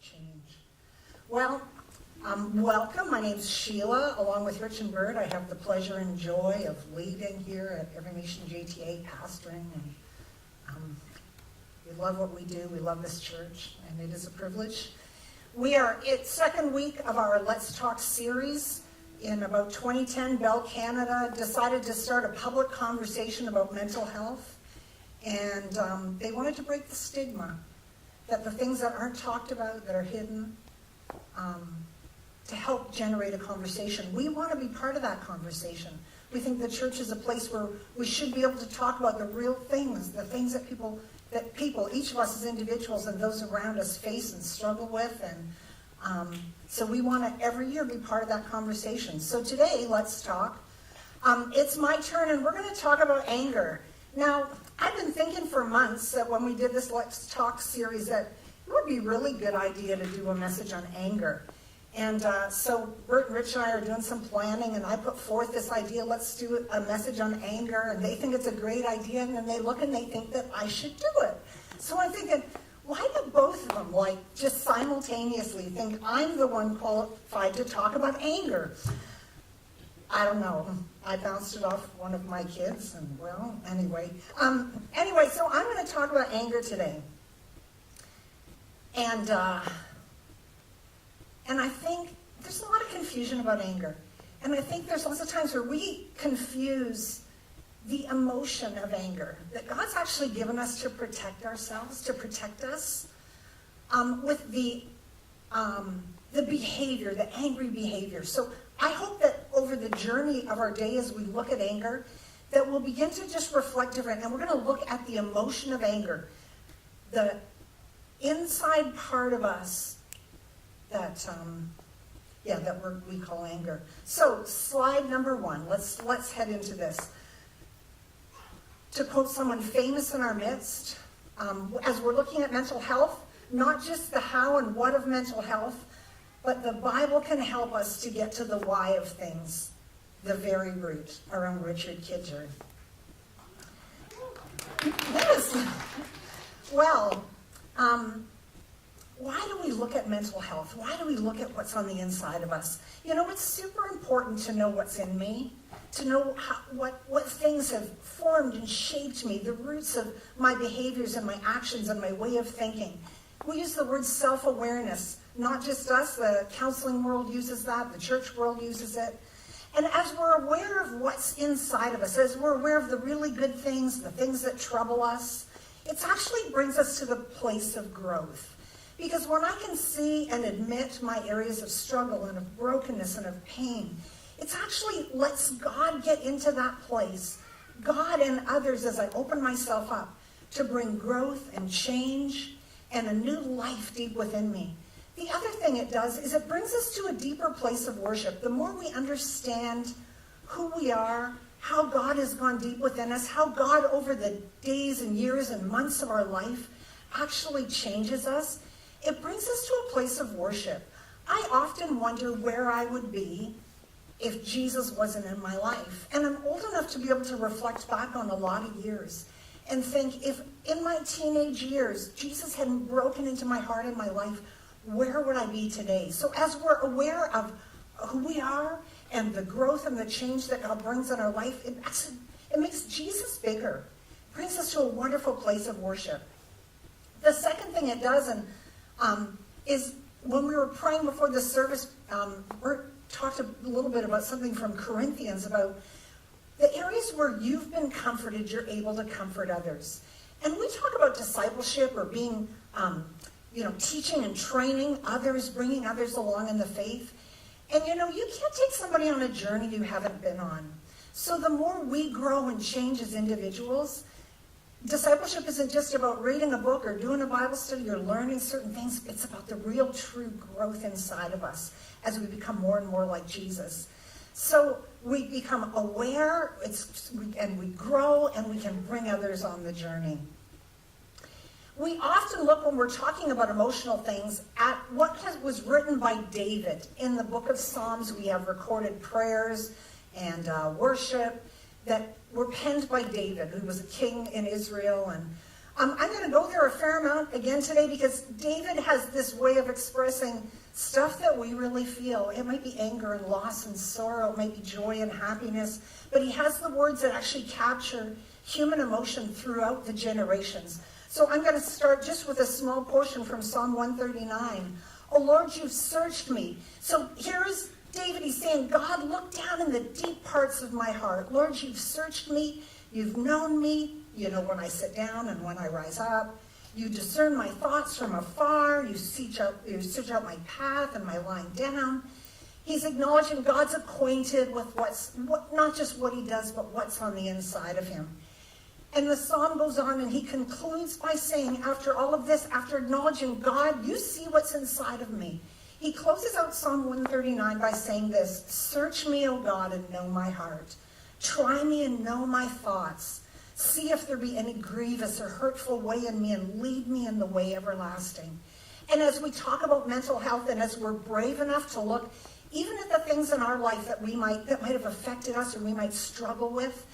change. Well, welcome. My name's Sheila. Along with Rich and Bird, I have the pleasure and joy of leading here at Every Nation JTA, pastoring. And we love what we do. We love this church, and it is a privilege. We are at second week of our Let's Talk series. In about 2010, Bell Canada decided to start a public conversation about mental health. And they wanted to break the stigma that the things that aren't talked about, that are hidden, to help generate a conversation. We want to be part of that conversation. We think the church is a place where we should be able to talk about the real things, the things that people, each of us as individuals and those around us face and struggle with. And so we want to every year be part of that conversation. So today, let's talk. It's my turn, and we're going to talk about anger. Now, I've been thinking for months that when we did this Let's Talk series that it would be a really good idea to do a message on anger. And so Bert and Rich and I are doing some planning, and I put forth this idea, let's do a message on anger, and they think it's a great idea, and then they look and they think that I should do it. So I'm thinking, why do both of them, just simultaneously think I'm the one qualified to talk about anger? I don't know. I bounced it off one of my kids, and well, anyway. So I'm going to talk about anger today. And I think there's a lot of confusion about anger. And I think there's lots of times where we confuse the emotion of anger that God's actually given us to protect ourselves, to protect us, with the behavior, the angry behavior. So I hope that over the journey of our day as we look at anger, that we'll begin to just reflect different. And we're going to look at the emotion of anger, the inside part of us that we call anger. So slide number 1. Let's head into this. To quote someone famous in our midst, as we're looking at mental health, not just the how and what of mental health, but the Bible can help us to get to the why of things, the very root, our own Richard Kidger. Yes. Well, why do we look at mental health? Why do we look at what's on the inside of us? You know, it's super important to know what's in me, to know what things have formed and shaped me, the roots of my behaviors and my actions and my way of thinking. We use the word self-awareness. Not just us, the counseling world uses that, the church world uses it. And as we're aware of what's inside of us, as we're aware of the really good things, the things that trouble us, it actually brings us to the place of growth. Because when I can see and admit my areas of struggle and of brokenness and of pain, it's actually lets God get into that place, God and others, as I open myself up to bring growth and change and a new life deep within me. The other thing it does is it brings us to a deeper place of worship. The more we understand who we are, how God has gone deep within us, how God over the days and years and months of our life actually changes us, it brings us to a place of worship. I often wonder where I would be if Jesus wasn't in my life. And I'm old enough to be able to reflect back on a lot of years and think, if in my teenage years Jesus hadn't broken into my heart and my life, where would I be today? So as we're aware of who we are and the growth and the change that God brings in our life, it makes Jesus bigger. It brings us to a wonderful place of worship. The second thing it does is when we were praying before the service, Bert talked a little bit about something from Corinthians about the areas where you've been comforted, you're able to comfort others. And we talk about discipleship or being teaching and training others, bringing others along in the faith. And you can't take somebody on a journey you haven't been on. So the more we grow and change as individuals, discipleship isn't just about reading a book or doing a Bible study or learning certain things. It's about the real true growth inside of us as we become more and more like Jesus. So we become aware, and we grow, and we can bring others on the journey. We often look, when we're talking about emotional things, at what was written by David. In the book of Psalms, we have recorded prayers and worship that were penned by David, who was a king in Israel. I'm going to go there a fair amount again today because David has this way of expressing stuff that we really feel. It might be anger and loss and sorrow. It might be joy and happiness. But he has the words that actually capture human emotion throughout the generations. So I'm going to start just with a small portion from Psalm 139. Oh Lord, you've searched me. So here's David. He's saying, God, look down in the deep parts of my heart. Lord, you've searched me. You've known me. You know when I sit down and when I rise up. You discern my thoughts from afar. You search out my path and my lying down. He's acknowledging God's acquainted with not just what he does, but what's on the inside of him. And the psalm goes on and he concludes by saying, after all of this, after acknowledging God, you see what's inside of me. He closes out Psalm 139 by saying this, search me, O God, and know my heart. Try me and know my thoughts. See if there be any grievous or hurtful way in me and lead me in the way everlasting. And as we talk about mental health and as we're brave enough to look even at the things in our life that might have affected us or we might struggle with,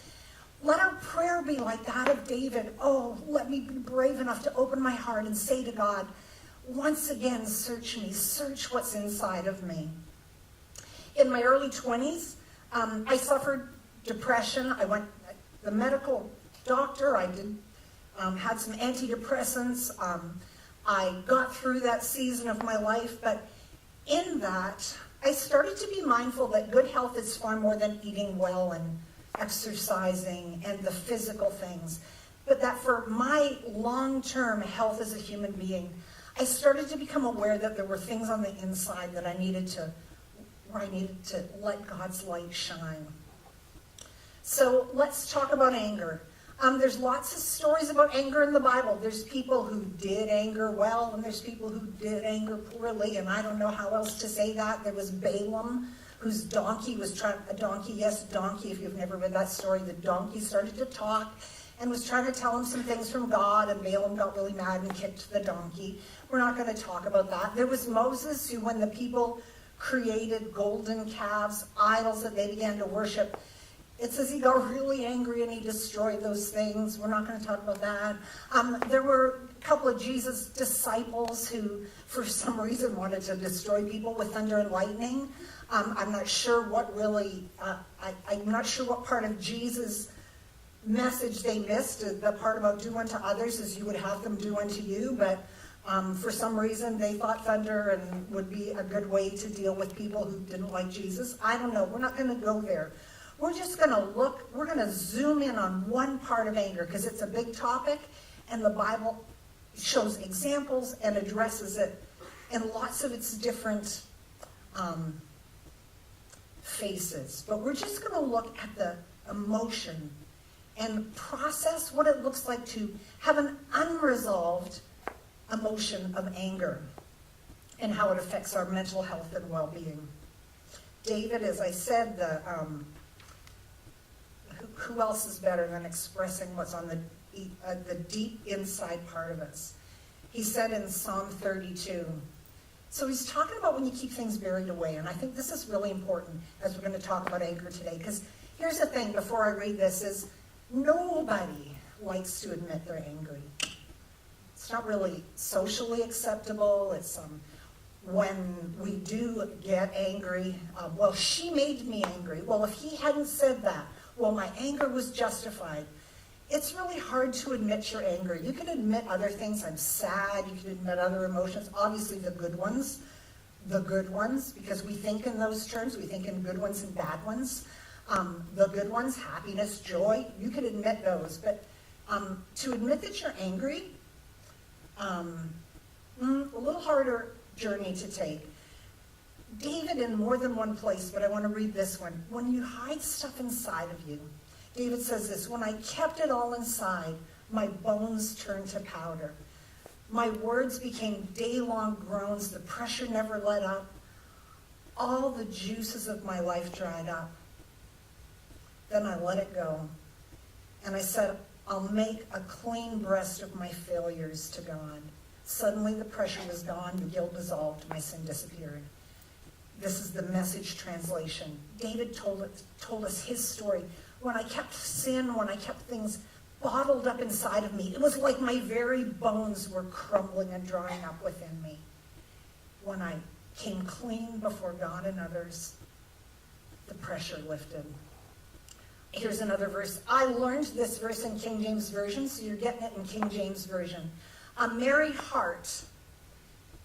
let our prayer be like that of David. Oh, let me be brave enough to open my heart and say to God, once again, search me, search what's inside of me. In my early 20s, I suffered depression. I went to the medical doctor. I had some antidepressants. I got through that season of my life, but in that, I started to be mindful that good health is far more than eating well and exercising and the physical things, but that for my long-term health as a human being, I started to become aware that there were things on the inside that I needed to let God's light shine. So let's talk about anger. There's lots of stories about anger in the Bible. There's people who did anger well, and there's people who did anger poorly, and I don't know how else to say that. There was Balaam, whose donkey, if you've never read that story, the donkey started to talk and was trying to tell him some things from God, and Balaam got really mad and kicked the donkey. We're not going to talk about that. There was Moses, who when the people created golden calves, idols that they began to worship, it says he got really angry and he destroyed those things. We're not going to talk about that. There were a couple of Jesus' disciples who, for some reason, wanted to destroy people with thunder and lightning. I'm not sure what part of Jesus' message they missed. The part about do unto others as you would have them do unto you. But for some reason, they thought thunder and would be a good way to deal with people who didn't like Jesus. I don't know. We're not going to go there. We're just going to we're going to zoom in on one part of anger because it's a big topic and the Bible shows examples and addresses it in lots of its different faces. But we're just going to look at the emotion and process what it looks like to have an unresolved emotion of anger and how it affects our mental health and well-being. David, as I said, who else is better than expressing what's on the deep inside part of us? He said in Psalm 32. So he's talking about when you keep things buried away, and I think this is really important as we're going to talk about anger today, because here's the thing before I read this is nobody likes to admit they're angry. It's not really socially acceptable. It's when we do get angry, well, she made me angry. Well, if he hadn't said that, well, my anger was justified. It's really hard to admit you're angry. You can admit other things. I'm sad. You can admit other emotions. Obviously, the good ones, because we think in those terms. We think in good ones and bad ones. The good ones, happiness, joy, you can admit those. But to admit that you're angry, a little harder journey to take. David in more than one place, but I want to read this one. When you hide stuff inside of you, David says this, when I kept it all inside, my bones turned to powder. My words became day-long groans. The pressure never let up. All the juices of my life dried up. Then I let it go. And I said, I'll make a clean breast of my failures to God. Suddenly the pressure was gone, the guilt dissolved, my sin disappeared. This is the Message translation. David told us his story. When I kept sin, when I kept things bottled up inside of me. It was like my very bones were crumbling and drying up within me. When I came clean before God and others, the pressure lifted. Here's another verse. I learned this verse in King James Version, so you're getting it in King James Version. A merry heart,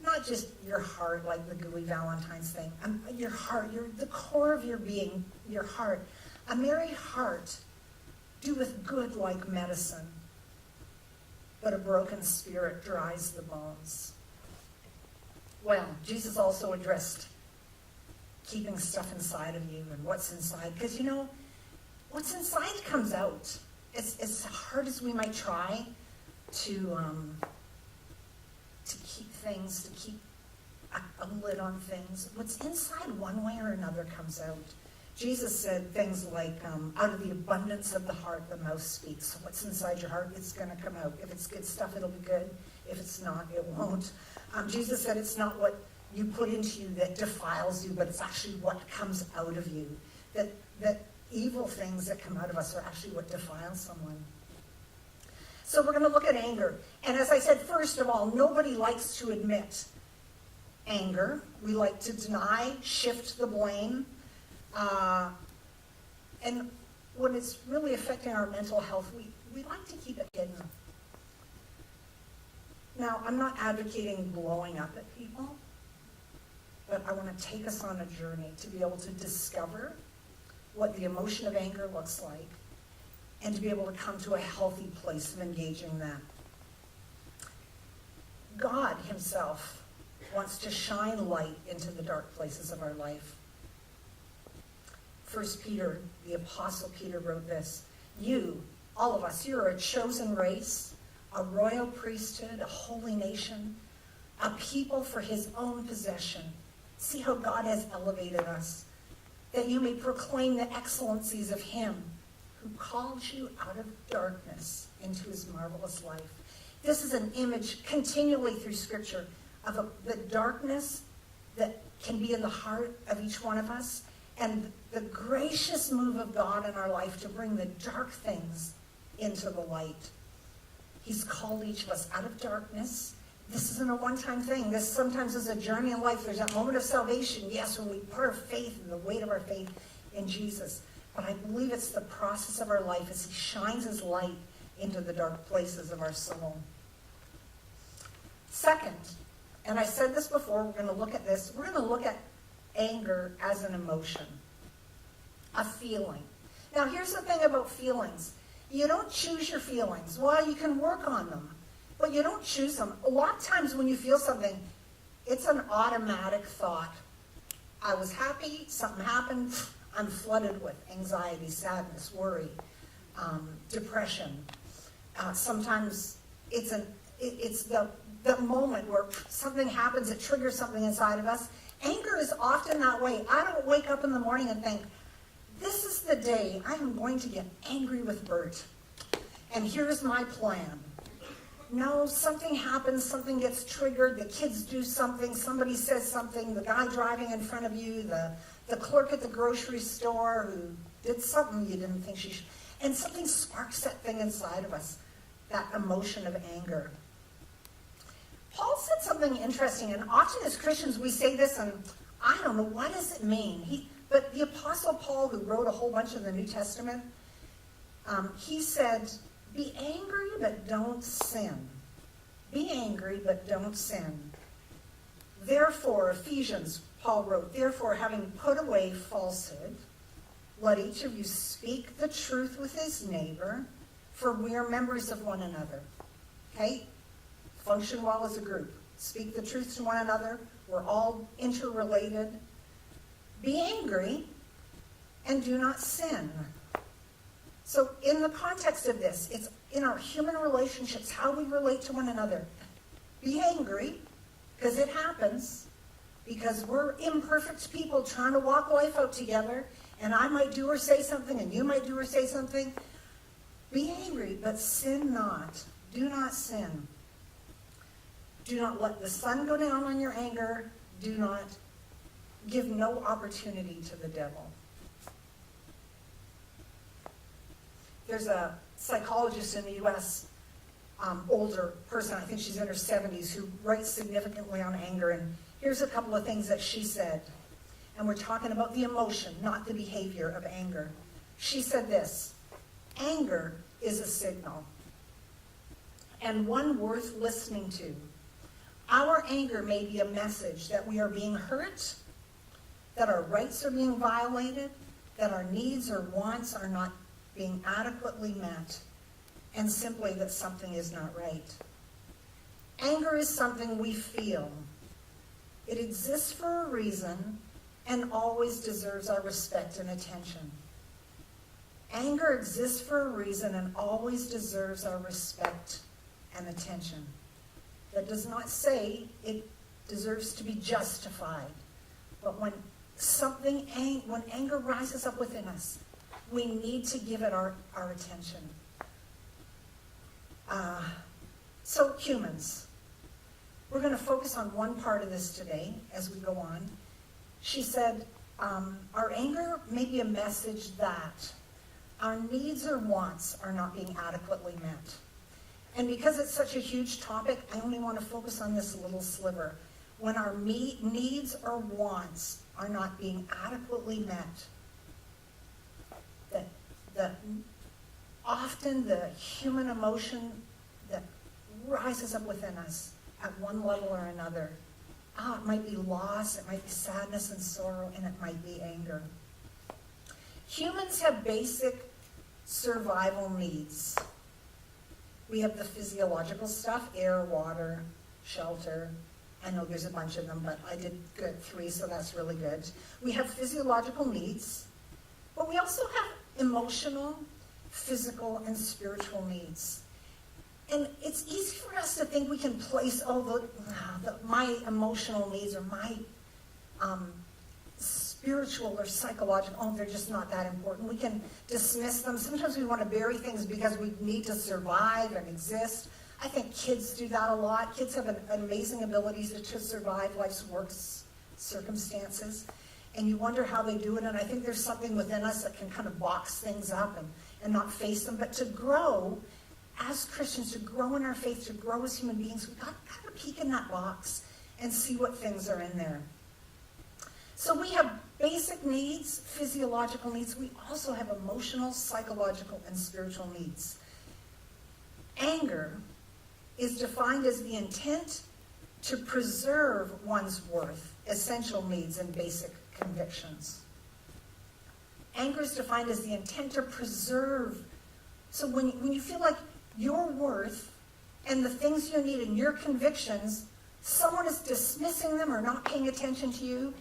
not just your heart like the gooey Valentine's thing, your heart, the core of your being, your heart. A merry heart doeth good like medicine, but a broken spirit dries the bones. Well, Jesus also addressed keeping stuff inside of you and what's inside, because what's inside comes out. As hard as we might try to keep things, to keep a lid on things, what's inside one way or another comes out. Jesus said things like, out of the abundance of the heart, the mouth speaks. So what's inside your heart is going to come out. If it's good stuff, it'll be good. If it's not, it won't. Jesus said it's not what you put into you that defiles you, but it's actually what comes out of you. That evil things that come out of us are actually what defiles someone. So we're going to look at anger. And as I said, first of all, nobody likes to admit anger. We like to deny, shift the blame. And when it's really affecting our mental health, we like to keep it hidden. Now, I'm not advocating blowing up at people, but I want to take us on a journey to be able to discover what the emotion of anger looks like and to be able to come to a healthy place of engaging that. God himself wants to shine light into the dark places of our life. 1 Peter, the Apostle Peter wrote this, you, all of us, you're a chosen race, a royal priesthood, a holy nation, a people for his own possession. See how God has elevated us, that you may proclaim the excellencies of him who called you out of darkness into his marvelous light. This is an image continually through Scripture of the darkness that can be in the heart of each one of us, and the gracious move of God in our life to bring the dark things into the light. He's called each of us out of darkness. This isn't a one-time thing. This sometimes is a journey in life. There's that moment of salvation, yes, when we put our faith and the weight of our faith in Jesus. But I believe it's the process of our life as he shines his light into the dark places of our soul. Second, and I said this before, we're going to look at this. We're going to look at anger as an emotion, a feeling. Now, here's the thing about feelings. You don't choose your feelings. Well, you can work on them, but you don't choose them. A lot of times when you feel something, it's an automatic thought. I was happy, something happened, I'm flooded with anxiety, sadness, worry, depression. Sometimes it's the moment where something happens, it triggers something inside of us. Anger is often that way. I don't wake up in the morning and think, this is the day I am going to get angry with Bert. And here's my plan. No, something happens, something gets triggered, the kids do something, somebody says something, the guy driving in front of you, the clerk at the grocery store who did something you didn't think she should. And something sparks that thing inside of us, that emotion of anger. Paul said something interesting, and often as Christians we say this, and I don't know, what does it mean? But the Apostle Paul, who wrote a whole bunch of the New Testament, he said, be angry, but don't sin. Be angry, but don't sin. Therefore, Ephesians, Paul wrote, therefore, having put away falsehood, let each of you speak the truth with his neighbor, for we are members of one another. Okay? Function well as a group. Speak the truth to one another. We're all interrelated. Be angry and do not sin. So in the context of this, it's in our human relationships, how we relate to one another. Be angry, because it happens, because we're imperfect people trying to walk life out together, and I might do or say something, and you might do or say something. Be angry, but sin not. Do not sin. Do not let the sun go down on your anger. Do not give no opportunity to the devil. There's a psychologist in the U.S., older person, I think she's in her 70s, who writes significantly on anger. And here's a couple of things that she said. And we're talking about the emotion, not the behavior of anger. She said this: anger is a signal, and one worth listening to. Our anger may be a message that we are being hurt, that our rights are being violated, that our needs or wants are not being adequately met, and simply that something is not right. Anger is something we feel. It exists for a reason and always deserves our respect and attention. Anger exists for a reason and always deserves our respect and attention. That does not say it deserves to be justified. But when anger rises up within us, we need to give it our attention. So humans, we're going to focus on one part of this today as we go on. She said, our anger may be a message that our needs or wants are not being adequately met. And because it's such a huge topic, I only want to focus on this little sliver. When our needs or wants are not being adequately met, that often the human emotion that rises up within us at one level or another, it might be loss, it might be sadness and sorrow, and it might be anger. Humans have basic survival needs. We have the physiological stuff: air, water, shelter. I know there's a bunch of them, but I did get 3, so that's really good. We have physiological needs, but we also have emotional, physical, and spiritual needs. And it's easy for us to think we can place my emotional needs or my spiritual or psychological, they're just not that important. We can dismiss them. Sometimes we want to bury things because we need to survive and exist. I think kids do that a lot. Kids have an amazing ability to survive life's worst circumstances. And you wonder how they do it. And I think there's something within us that can kind of box things up and not face them. But to grow as Christians, to grow in our faith, to grow as human beings, we've got to kind of peek in that box and see what things are in there. So we have basic needs, physiological needs. We also have emotional, psychological, and spiritual needs. Anger is defined as the intent to preserve one's worth, essential needs, and basic convictions. Anger is defined as the intent to preserve. So when you feel like your worth and the things you need and your convictions, someone is dismissing them or not paying attention to you,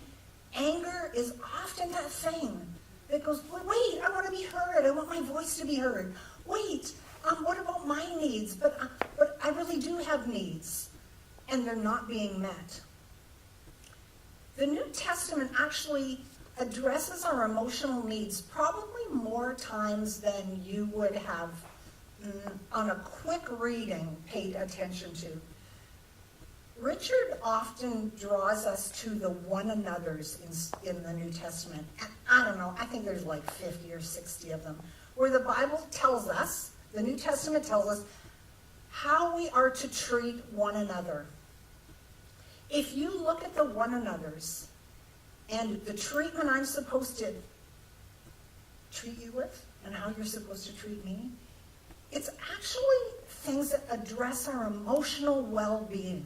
anger is often that thing that goes, wait, I want to be heard. I want my voice to be heard. Wait, what about my needs? But I really do have needs, and they're not being met. The New Testament actually addresses our emotional needs probably more times than you would have on a quick reading paid attention to. Richard often draws us to the one another's in the New Testament. I don't know, I think there's like 50 or 60 of them, where the Bible tells us, the New Testament tells us, how we are to treat one another. If you look at the one another's and the treatment I'm supposed to treat you with and how you're supposed to treat me, it's actually things that address our emotional well-being.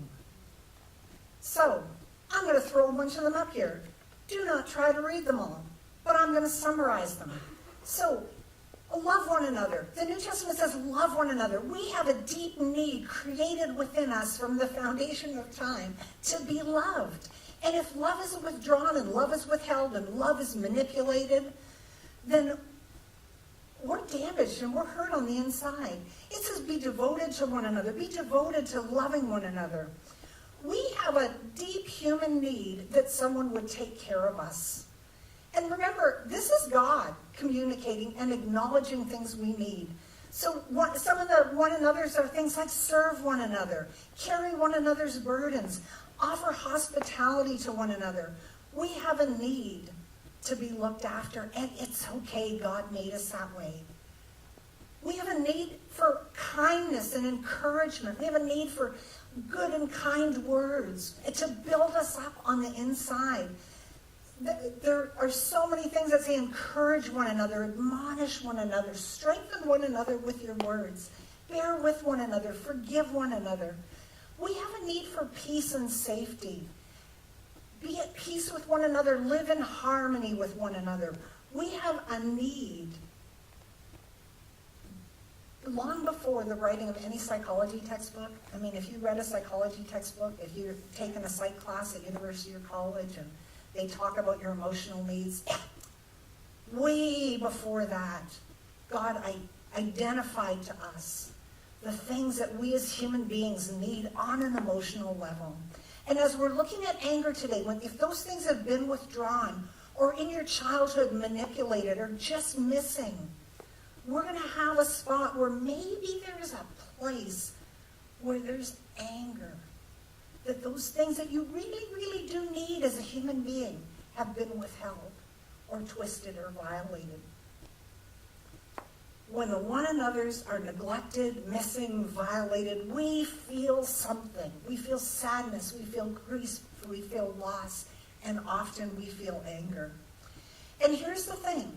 So, I'm going to throw a bunch of them up here. Do not try to read them all, but I'm going to summarize them. So, love one another. The New Testament says love one another. We have a deep need created within us from the foundation of time to be loved. And if love is withdrawn and love is withheld and love is manipulated, then we're damaged and we're hurt on the inside. It says be devoted to one another. Be devoted to loving one another. We have a deep human need that someone would take care of us. And remember, this is God communicating and acknowledging things we need. So some of the one another's are things like serve one another, carry one another's burdens, offer hospitality to one another. We have a need to be looked after, and it's okay. God made us that way. We have a need for kindness and encouragement. We have a need for good and kind words to build us up on the inside. There are so many things that say encourage one another, admonish one another, strengthen one another with your words, bear with one another, forgive one another. We have a need for peace and safety. Be at peace with one another, live in harmony with one another. We have a need. Long before the writing of any psychology textbook, I mean, if you read a psychology textbook, if you've taken a psych class at university or college and they talk about your emotional needs, way before that, God identified to us the things that we as human beings need on an emotional level. And as we're looking at anger today, if those things have been withdrawn or in your childhood manipulated or just missing, we're going to have a spot where maybe there's a place where there's anger. That those things that you really, really do need as a human being have been withheld or twisted or violated. When the one another's are neglected, missing, violated, we feel something. We feel sadness, we feel grief, we feel loss, and often we feel anger. And here's the thing.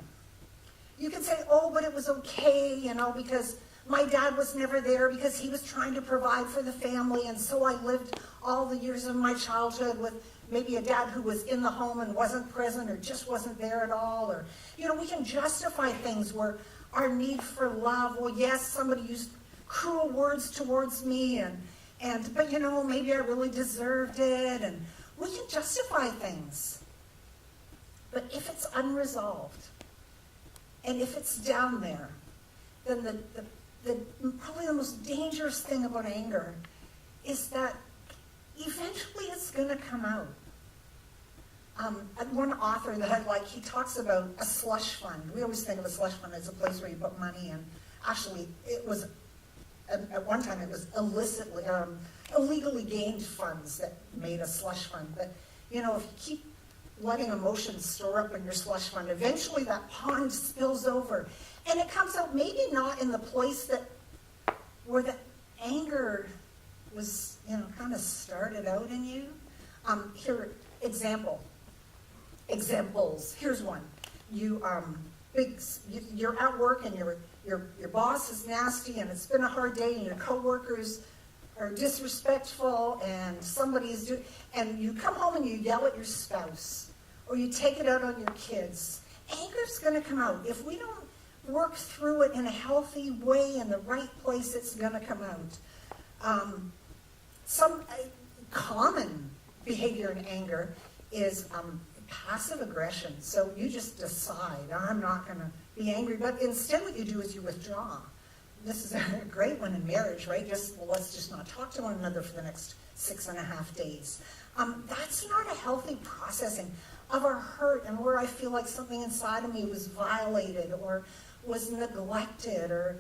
You can say, oh, but it was okay, because my dad was never there because he was trying to provide for the family, and so I lived all the years of my childhood with maybe a dad who was in the home and wasn't present or just wasn't there at all. Or, we can justify things where our need for love, well, yes, somebody used cruel words towards me, but maybe I really deserved it, and we can justify things. But if it's unresolved, and if it's down there, then probably the most dangerous thing about anger is that eventually it's going to come out. One author that I like, he talks about a slush fund. We always think of a slush fund as a place where you put money in. Actually, it was, at one time, it was illegally gained funds that made a slush fund. But, if you keep letting emotions store up in your slush fund, eventually that pond spills over. And it comes out maybe not in the place where the anger was, kind of started out in you. Examples. Here's one. You're at work and your boss is nasty and it's been a hard day and your coworkers are disrespectful and and you come home and you yell at your spouse or you take it out on your kids. Anger's going to come out. If we don't work through it in a healthy way in the right place, it's going to come out. Some common behavior in anger is passive aggression. So you just decide, I'm not going to be angry, but instead what you do is you withdraw. This is a great one in marriage, right? Let's just not talk to one another for the next 6.5 days. That's not a healthy processing of our hurt and where I feel like something inside of me was violated or was neglected or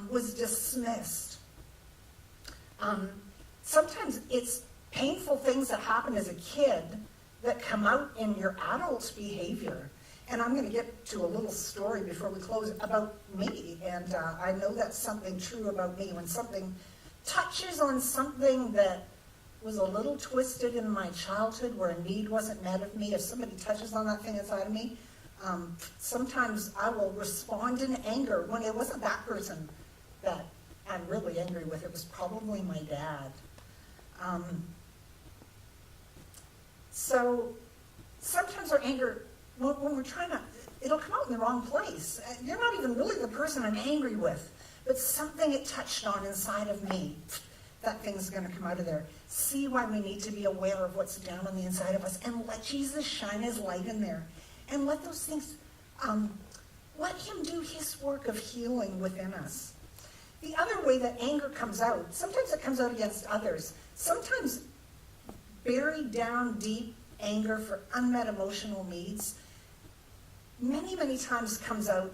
was dismissed. Sometimes it's painful things that happen as a kid that come out in your adult behavior. And I'm going to get to a little story before we close about me. And I know that's something true about me. When something touches on something that was a little twisted in my childhood where a need wasn't met of me, if somebody touches on that thing inside of me, sometimes I will respond in anger when it wasn't that person that I'm really angry with. It was probably my dad. So sometimes our anger, when we're trying to, it'll come out in the wrong place. You're not even really the person I'm angry with, but something it touched on inside of me, that thing's going to come out of there. See why we need to be aware of what's down on the inside of us and let Jesus shine his light in there. And let those things, let him do his work of healing within us. The other way that anger comes out, sometimes it comes out against others. Sometimes buried down deep anger for unmet emotional needs many, many times comes out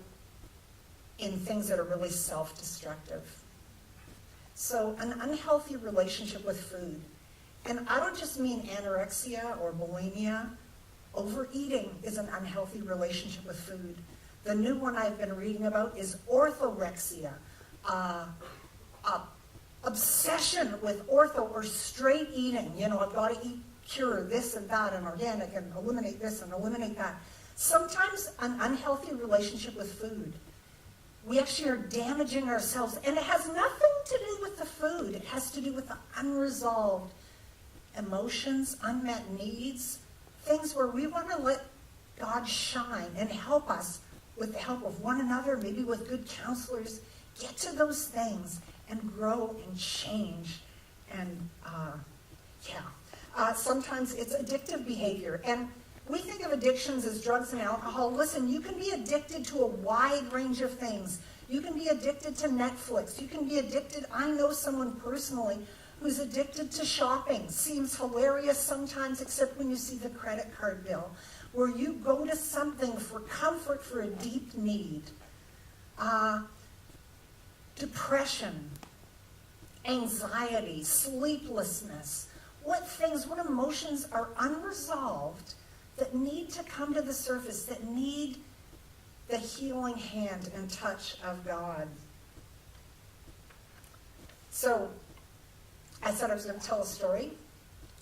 in things that are really self-destructive. So an unhealthy relationship with food, and I don't just mean anorexia or bulimia. Overeating is an unhealthy relationship with food. The new one I've been reading about is orthorexia, obsession with ortho or straight eating. You know, I've got to eat pure this and that and organic and eliminate this and eliminate that. Sometimes an unhealthy relationship with food, we actually are damaging ourselves. And it has nothing to do with the food. It has to do with the unresolved emotions, unmet needs, things where we want to let God shine and help us with the help of one another, maybe with good counselors, get to those things and grow and change. And sometimes it's addictive behavior. And we think of addictions as drugs and alcohol. Listen, you can be addicted to a wide range of things. You can be addicted to Netflix. You can be addicted, I know someone personally who's addicted to shopping. Seems hilarious sometimes, except when you see the credit card bill, where you go to something for comfort for a deep need. Depression, anxiety, sleeplessness. What emotions are unresolved that need to come to the surface, that need the healing hand and touch of God. So, I said I was going to tell a story.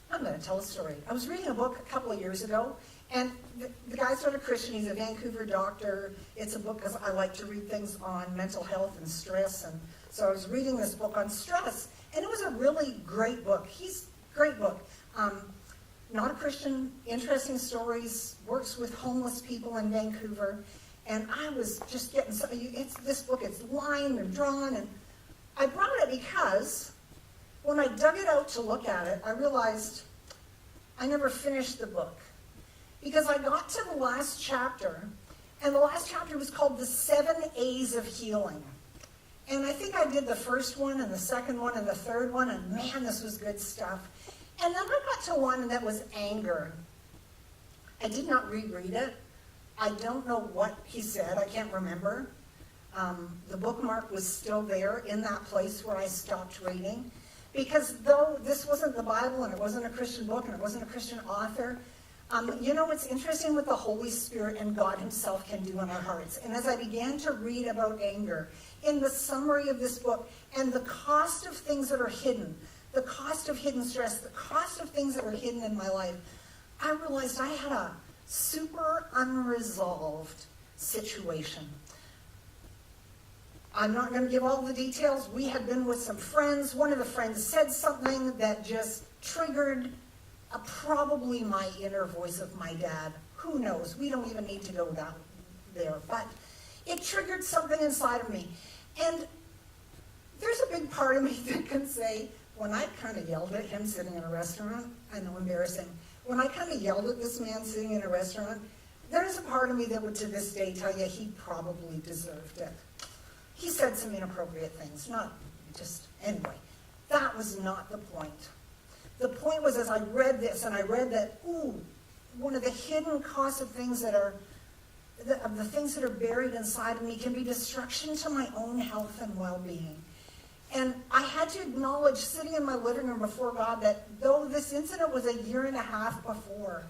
I'm going to tell a story. I was reading a book a couple of years ago, and the guy's not a Christian. He's a Vancouver doctor. It's a book because I like to read things on mental health and stress, and so I was reading this book on stress, and it was a really great book. Great book. Not a Christian, interesting stories, works with homeless people in Vancouver. And I was just getting this book, it's lined and drawn. And I brought it because when I dug it out to look at it, I realized I never finished the book. Because I got to the last chapter, and the last chapter was called The 7 A's of Healing. And I think I did the first one and the second one and the third one, and man, this was good stuff. And then I got to one that was anger. I did not reread it. I don't know what he said. I can't remember. The bookmark was still there in that place where I stopped reading. Because though this wasn't the Bible and it wasn't a Christian book and it wasn't a Christian author, what's interesting what the Holy Spirit and God himself can do in our hearts. And as I began to read about anger, in the summary of this book, and the cost of things that are hidden, the cost of hidden stress, the cost of things that were hidden in my life, I realized I had a super unresolved situation. I'm not going to give all the details. We had been with some friends. One of the friends said something that just triggered probably my inner voice of my dad. Who knows? We don't even need to go down there. But it triggered something inside of me. And there's a big part of me that can say, when I kind of yelled at him sitting in a restaurant, I know, embarrassing. When I kind of yelled at this man sitting in a restaurant, there's a part of me that would to this day tell you he probably deserved it. He said some inappropriate things, anyway. That was not the point. The point was, as I read this, and I read that, one of the hidden costs of things that are, the things that are buried inside of me can be destruction to my own health and well-being. And I had to acknowledge, sitting in my living room before God, that though this incident was 1.5 years before,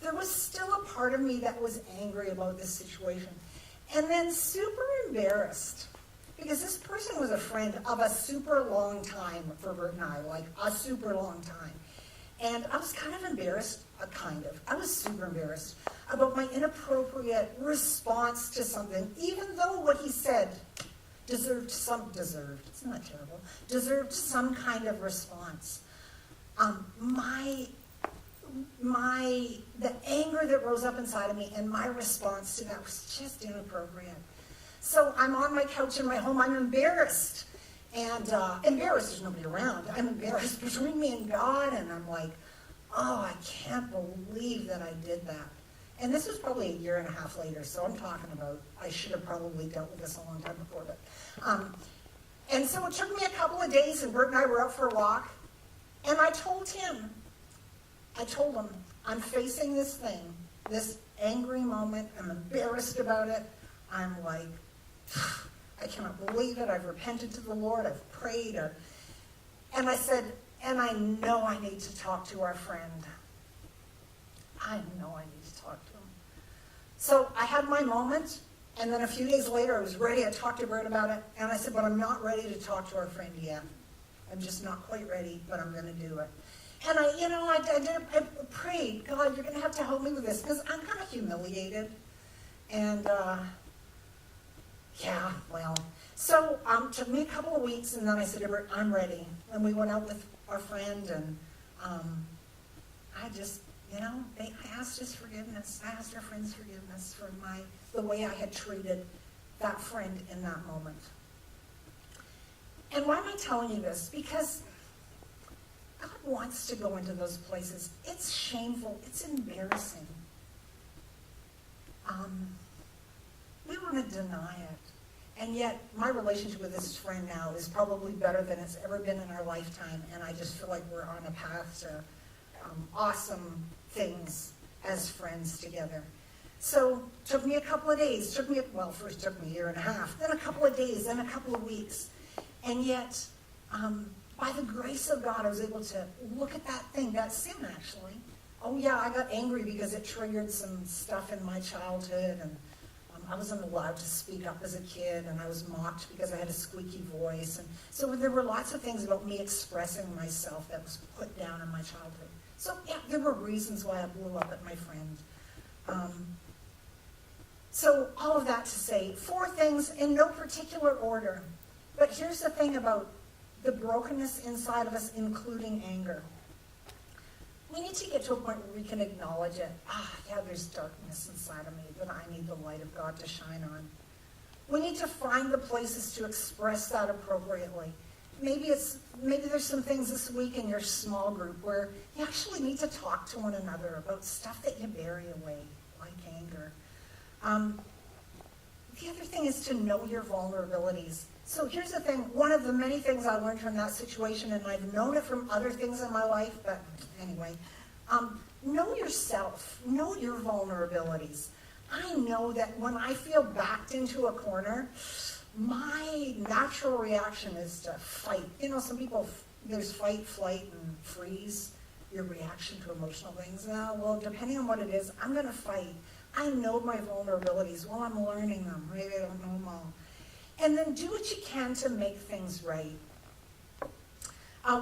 there was still a part of me that was angry about this situation. And then super embarrassed, because this person was a friend of a super long time for Bert and I, like a super long time. And I was kind of embarrassed, I was super embarrassed about my inappropriate response to something, even though what he said deserved some kind of response. The anger that rose up inside of me and my response to that was just inappropriate. So I'm on my couch in my home, I'm embarrassed. And embarrassed, there's nobody around. I'm embarrassed between me and God, and I'm like, I can't believe that I did that. And this was probably 1.5 years later, so I'm talking about, I should have probably dealt with this a long time before. But, and so it took me a couple of days, and Bert and I were out for a walk, and I told him, I'm facing this thing, this angry moment, I'm embarrassed about it, I'm like, I cannot believe it, I've repented to the Lord, I've prayed, and I said, and I know I need to talk to our friend. I know I need to talk to him. So I had my moment, And then a few days later, I was ready. I talked to Bert about it. And I said, but I'm not ready to talk to our friend yet. I'm just not quite ready, but I'm going to do it. And I prayed, God, you're going to have to help me with this, because I'm kind of humiliated. And, So it took me a couple of weeks, and then I said to Bert, I'm ready. And we went out with our friend, and I asked his forgiveness. I asked our friend's forgiveness for the way I had treated that friend in that moment. And why am I telling you this? Because God wants to go into those places. It's shameful. It's embarrassing. We want to deny it. And yet, my relationship with this friend now is probably better than it's ever been in our lifetime. And I just feel like we're on a path to awesome things as friends together. So, it took me a couple of days. First took me a year and a half. Then a couple of days. Then a couple of weeks. And yet, by the grace of God, I was able to look at that thing, that sin actually. Oh yeah, I got angry because it triggered some stuff in my childhood, and I wasn't allowed to speak up as a kid, and I was mocked because I had a squeaky voice. And so there were lots of things about me expressing myself that was put down in my childhood. So yeah, there were reasons why I blew up at my friend. So all of that to say, 4 things in no particular order. But here's the thing about the brokenness inside of us, including anger. We need to get to a point where we can acknowledge it. There's darkness inside of me that I need the light of God to shine on. We need to find the places to express that appropriately. Maybe there's some things this week in your small group where you actually need to talk to one another about stuff that you bury away, like anger. The other thing is to know your vulnerabilities. So here's the thing, one of the many things I learned from that situation, and I've known it from other things in my life, but anyway, know yourself, know your vulnerabilities. I know that when I feel backed into a corner, my natural reaction is to fight. Some people, there's fight, flight, and freeze, your reaction to emotional things. Well, depending on what it is, I'm going to fight. I know my vulnerabilities. Well, I'm learning them. Maybe I don't know them all. And then do what you can to make things right.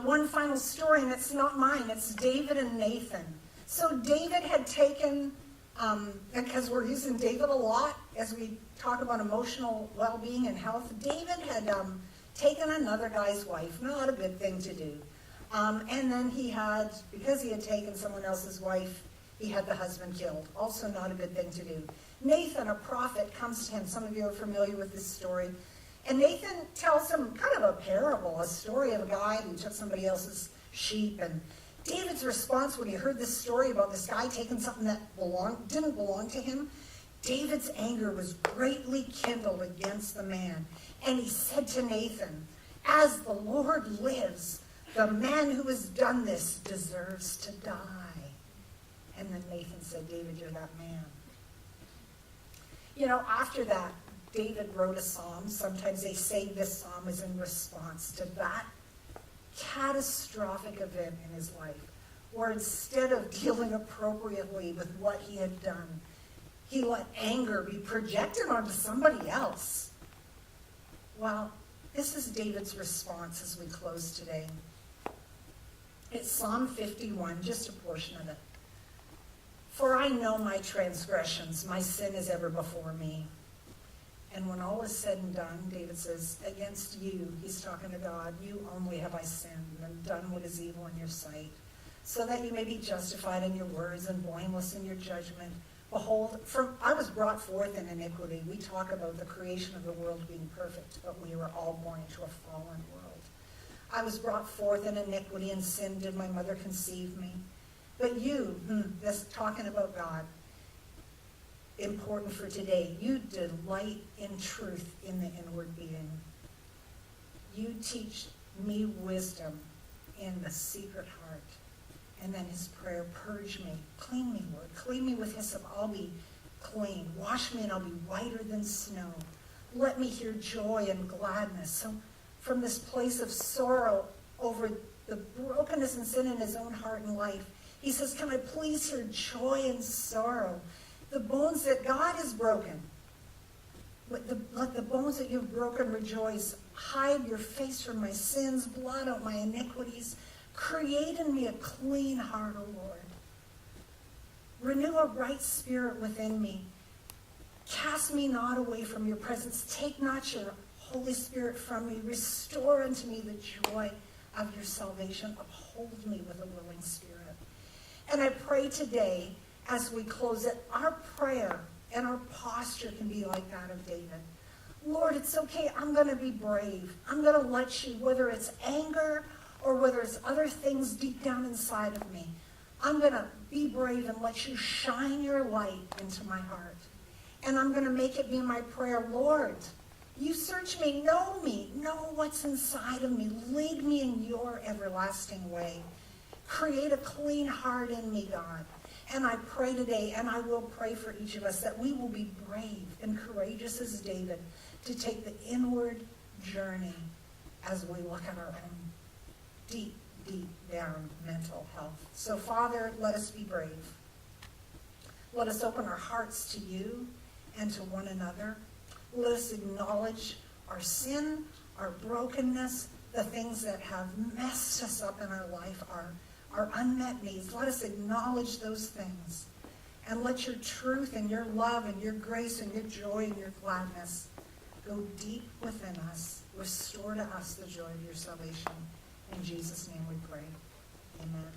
One final story, and it's not mine. It's David and Nathan. So David had taken, because we're using David a lot as we talk about emotional well-being and health, David had taken another guy's wife. Not a good thing to do. And then because he had taken someone else's wife, he had the husband killed. Also not a good thing to do. Nathan, a prophet, comes to him. Some of you are familiar with this story. And Nathan tells him kind of a parable, a story of a guy who took somebody else's sheep. And David's response when he heard this story about this guy taking something that didn't belong to him, David's anger was greatly kindled against the man. And he said to Nathan, "As the Lord lives, the man who has done this deserves to die." And then Nathan said, "David, you're that man." After that, David wrote a psalm. Sometimes they say this psalm is in response to that catastrophic event in his life, where instead of dealing appropriately with what he had done, he let anger be projected onto somebody else. Well, this is David's response as we close today. It's Psalm 51, just a portion of it. "For I know my transgressions, my sin is ever before me. And when all is said and done," David says, "against you," he's talking to God, "you only have I sinned and done what is evil in your sight, so that you may be justified in your words and blameless in your judgment. Behold, I was brought forth in iniquity." We talk about the creation of the world being perfect, but we were all born into a fallen world. "I was brought forth in iniquity, and sin did my mother conceive me. But you," that's talking about God, important for today, "you delight in truth in the inward being. You teach me wisdom in the secret heart." And then his prayer, "Purge me, clean me, Lord. Clean me with hyssop, I'll be clean. Wash me and I'll be whiter than snow. Let me hear joy and gladness." So from this place of sorrow over the brokenness and sin in his own heart and life, he says, "Can I please hear joy and sorrow? The bones that God has broken, Let the bones that you've broken rejoice. Hide your face from my sins. Blot out my iniquities. Create in me a clean heart, O Lord. Renew a right spirit within me. Cast me not away from your presence. Take not your Holy Spirit from me. Restore unto me the joy of your salvation. Uphold me with a willing spirit. And I pray today, as we close it, our prayer and our posture can be like that of David. Lord, it's okay. I'm going to be brave. I'm going to let you, whether it's anger or whether it's other things deep down inside of me, I'm going to be brave and let you shine your light into my heart. And I'm going to make it be my prayer, Lord, you search me, know what's inside of me. Lead me in your everlasting way. Create a clean heart in me, God. And I pray today, and I will pray for each of us, that we will be brave and courageous as David to take the inward journey as we look at our own deep down mental health. So, Father, let us be brave. Let us open our hearts to you and to one another. Let us acknowledge our sin, our brokenness, the things that have messed us up in our life, our unmet needs. Let us acknowledge those things. And let your truth and your love and your grace and your joy and your gladness go deep within us. Restore to us the joy of your salvation. In Jesus' name we pray. Amen.